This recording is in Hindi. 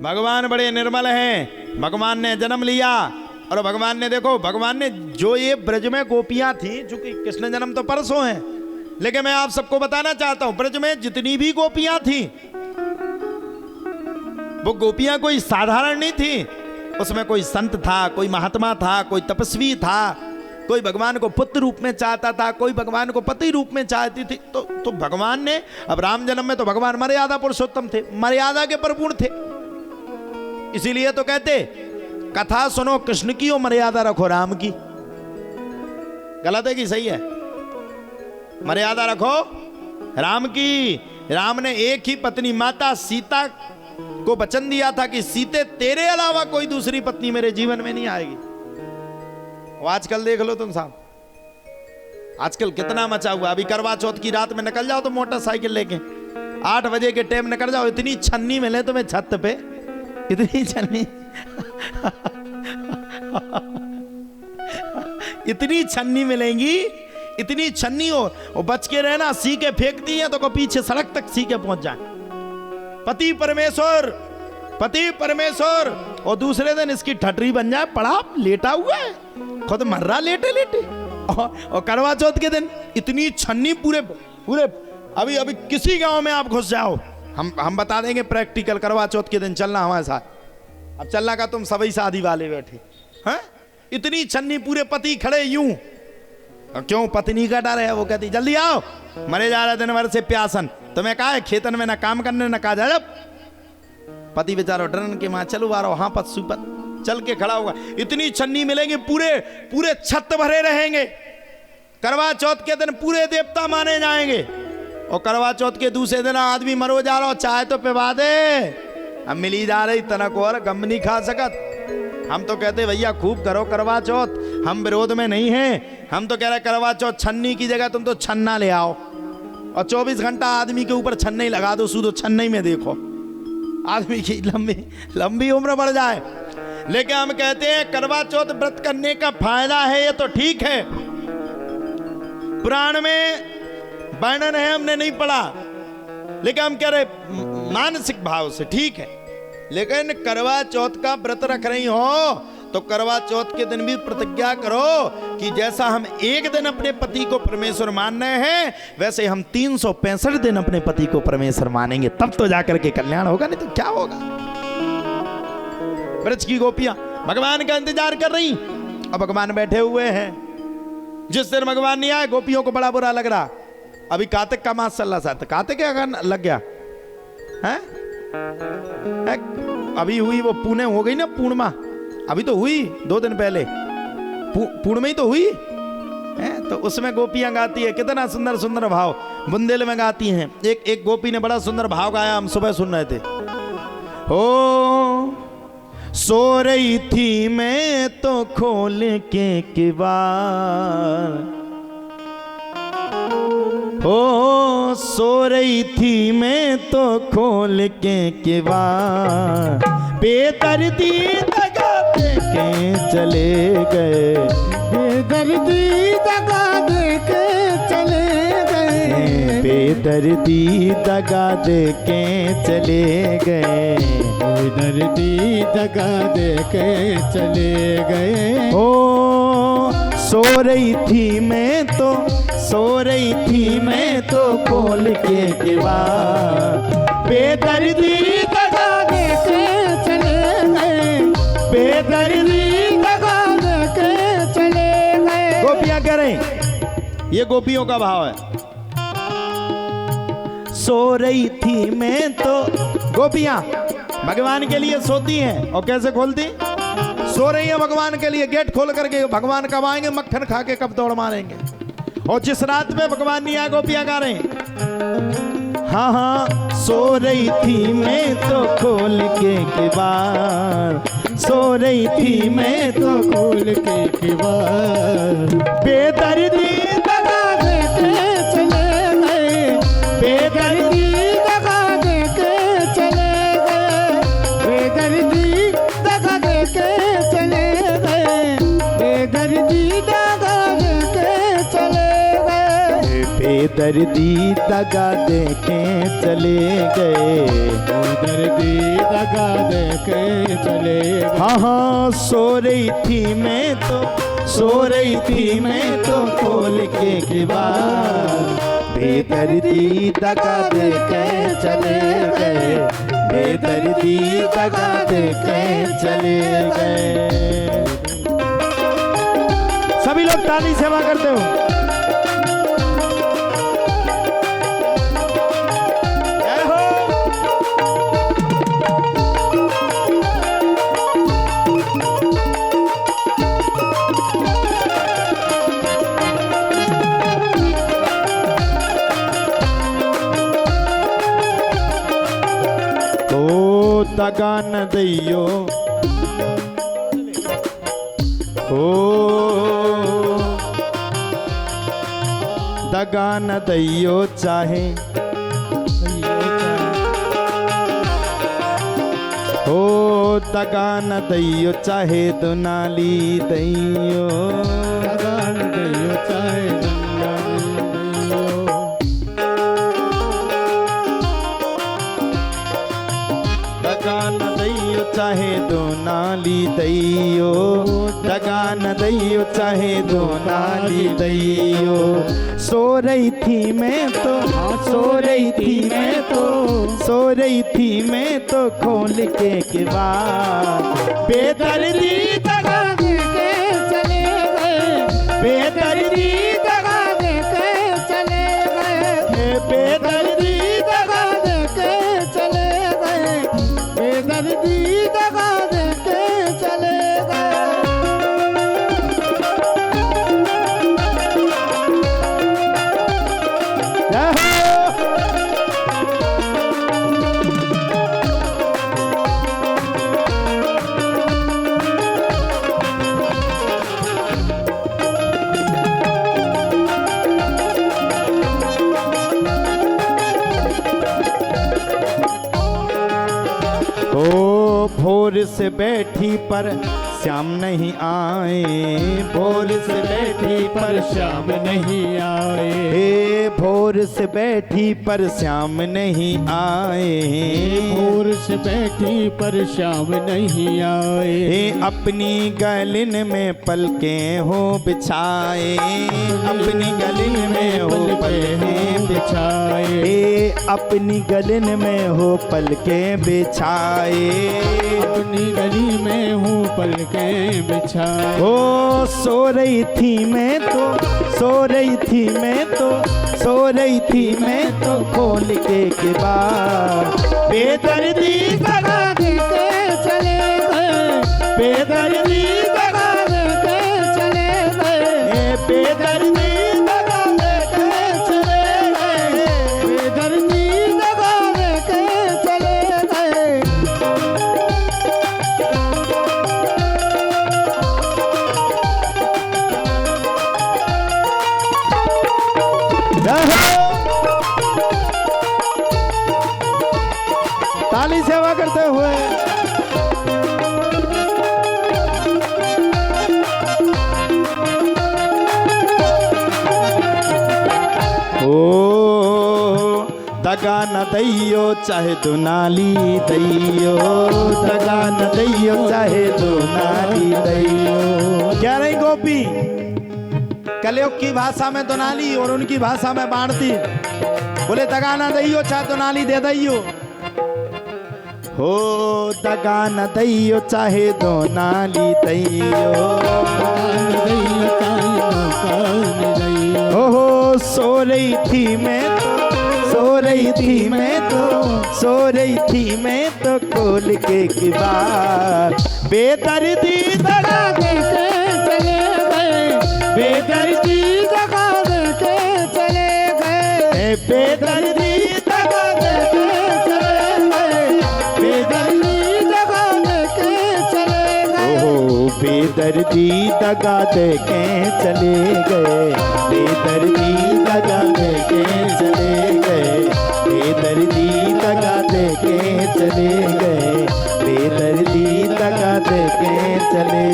भगवान बड़े निर्मल हैं। भगवान ने जन्म लिया और भगवान ने देखो, भगवान ने जो ये ब्रज में गोपियां थी, चूंकि कृष्ण जन्म तो परसों है, लेकिन मैं आप सबको बताना चाहता हूं ब्रज में जितनी भी गोपियां थी वो गोपियां कोई साधारण नहीं थी। उसमें कोई संत था, कोई महात्मा था, कोई तपस्वी था, कोई भगवान को पुत्र रूप में चाहता था, कोई भगवान को पति रूप में चाहती थी। तो भगवान ने, अब राम जन्म में तो भगवान मर्यादा पुरुषोत्तम थे, मर्यादा के परिपूर्ण थे। इसीलिए तो कहते कथा सुनो कृष्ण की और मर्यादा रखो राम की। गलत है कि सही है? मर्यादा रखो राम की। राम ने एक ही पत्नी माता सीता को वचन दिया था कि सीते तेरे अलावा कोई दूसरी पत्नी मेरे जीवन में नहीं आएगी। आजकल देख लो तुम साहब, आजकल कितना मचा हुआ। अभी करवा चौथ की रात में निकल जाओ तो मोटरसाइकिल लेके 8 बजे के टाइम निकल जाओ, इतनी छन्नी मिले तुम्हें छत पे, इतनी छन्नी इतनी छन्नी मिलेंगी, इतनी छन्नी हो। और बच के रहना, सीके फेंकती है तो को पीछे सड़क तक सीके पहुंच जाए। पति परमेश्वर, पति परमेश्वर। और दूसरे दिन इसकी ठटरी बन जाए, पड़ा लेटा हुआ है, खुद मर रहा लेटे लेटे। और करवा चौथ के दिन इतनी छन्नी पूरे पूरे। अभी अभी किसी गांव में आप घुस जाओ, हम बता देंगे प्रैक्टिकल। करवा चौथ के दिन चलना हमारे साथ। अब चलना का तुम सभी शादी वाले बैठे हैं, इतनी छन्नी पूरे, पति खड़े यूं। क्यों? पत्नी का डर है। वो कहती जल्दी आओ, मरे जा रहे दिन भर से प्यासन। तुम्हें कहा है खेतन में ना काम करने ना कहा जाए। पति बेचारो डरन के मां चलो आ रहा, हाँ पत सुपत चल के खड़ा होगा। इतनी छन्नी मिलेंगे, पूरे पूरे छत भरे रहेंगे। करवा चौथ के दिन पूरे देवता माने जाएंगे। और करवा चौथ के दूसरे दिन आदमी मरो जा रहा हो, चाय तो पिवा दे। अब मिली जा रही तनक और गम नहीं खा सकत। हम तो कहते भैया खूब करो करवा चौथ, हम विरोध में नहीं हैं। हम तो कह रहे करवा चौथ छन्नी की जगह तुम तो छन्ना ले आओ और 24 घंटा आदमी के ऊपर छन्ने ही लगा दो। सूदो छन्ने में देखो, आदमी की लंबी उम्र बढ़ जाए। लेकिन हम कहते हैं करवा चौथ व्रत करने का फायदा है, ये तो ठीक है, पुराण में वर्णन है, हमने नहीं पढ़ा। लेकिन हम कह रहे मानसिक भाव से ठीक है। लेकिन करवा चौथ का व्रत रख रही हो तो करवा चौथ के दिन भी प्रतिज्ञा करो कि जैसा हम एक दिन अपने पति को परमेश्वर मान रहे हैं, वैसे हम 365 दिन अपने पति को परमेश्वर मानेंगे। तब तो जाकर के कल्याण होगा, नहीं तो क्या होगा। ब्रज की गोपियां भगवान का इंतजार कर रही और भगवान बैठे हुए हैं। जिस दिन भगवान नहीं आए गोपियों को बड़ा बुरा लग रहा। अभी कार्तिक का मास चल रहा था, कार्तिक क्या लग गया है? अभी हुई वो पुणे हो गई ना, पूर्णिमा अभी तो हुई 2 दिन पहले, पूर्णिमा ही तो हुई है। तो उसमें गोपियां गाती है, कितना सुंदर सुंदर भाव बुंदेल में गाती हैं। एक गोपी ने बड़ा सुंदर भाव गाया, हम सुबह सुन रहे थे। हो सो रही थी मैं तो खोल के किवाड़, हो सो रही थी मैं तो खोल के किवाड़, बेदर्दी दगा दे के चले गए, बेदर्दी दगा दे के चले गए, बेदर्दी दगा दे के चले गए, बेदर्दी दगा दे के चले गए। ओ सो रही थी मैं तो, सो रही थी मैं तो खोल के किवाड़, बेदर्दी दगा दे के चले गए, बेदर्दी दगा दे के चले गए। गोपियां कह रही, ये गोपियों का भाव है। सो रही थी मैं तो, गोपियां भगवान के लिए सोती हैं और कैसे खोलती? सो रही है भगवान के लिए, गेट खोल करके। भगवान कब आएंगे? मक्खन खा के कब दौड़ मारेंगे। और जिस रात में भगवान नहीं आए गोपियां गा रहे हैं, हाँ हाँ सो रही थी मैं तो खोल के किवाड़, सो रही थी मैं तो खोल के किवाड़, बेदर्दी दगा दे के चले गए, बेदर्दी दगा दे के चले गए, बेदर्दी दगा दे के चले गए, बेदर्दी दगा दे के चले गए, बेदर्दी दगा दे के चले गए। बेदर्दी दगा दे के चले गए। हाँ हाँ सो रही थी मैं तो, सो रही थी मैं तो खोल के किवाड़, बेदर्दी दगा दे के चले गए। बेदर्दी दगा दे के चले गए। सभी लोग ताली सेवा करते हो। जय हो। ओ दगा न दैयो, ओ दगा न दैयो चाहे, ओ दगा न दैयो चाहे दुनाली दैयो। दगा न दैयो चाहे दुनाली दैयो। दगा न दैयो चाहे दुनाली दैयो। दगा न दैयो चाहे दुनाली दैयो। सो रही थी मैं तो, सो रही थी मैं तो, सो रही थी मैं तो खोल के किवाड़, बेदर्दी दगा दे के चले गए। बेदर्दी दगा दे के चले गए। बेदर्दी दगा दे के चले गए। बेदर्दी दगा दे के चले गए। ओ भोर से बैठी पर श्याम नहीं आए। भोर से बैठी पर श्याम नहीं आए। हे भोर से बैठी पर श्याम नहीं आए। भोर से बैठी पर श्याम नहीं आए। हे अपनी गलिन में पलके हो बिछाए। अपनी गलिन में हो पलके बिछाए। हे अपनी गलिन में हो पलके बिछाए। अपनी गली में हूँ पलके बिछाए। ओ सो रही थी मैं तो, सो रही थी मैं तो, सो रही थी मैं तो खोल के किवाड़, बेदर्दी दगा दे के चले गए। बेदर्दी दगा दे के चले गए। बेदर्दी दगा दे के चले गए। बेदर्दी दगा दे के चले गए। ताली सेवा करते हुए ओ दगा न दैयो चाहे दुनाली दैयो। दगा न दैयो चाहे दुनाली दैयो। क्या रही गोपी कलयुग की भाषा में दुनाली और उनकी भाषा में बाणती। बोले दगा न दैयो चाहे दुनाली दे दैयो। हो दगा न दैयो चाहे दुनाली दैयो। हो सो रही थी मैं तो, सो रही थी मैं तो, सो रही थी मैं तो खोल के किवाड़, बेदर्दी दगा दे के चले गए। बेदर्दी दगा दे के चले गए। बेदर्दी दगा दे के चले गए। बेदर्दी दगा दे के चले गए। ओ बेदर्दी दगा दे के चले गए। बेदर्दी दगा दे के चले गए। बेदर्दी दगा दे के चले गए। बेदर्दी दगा दे के चले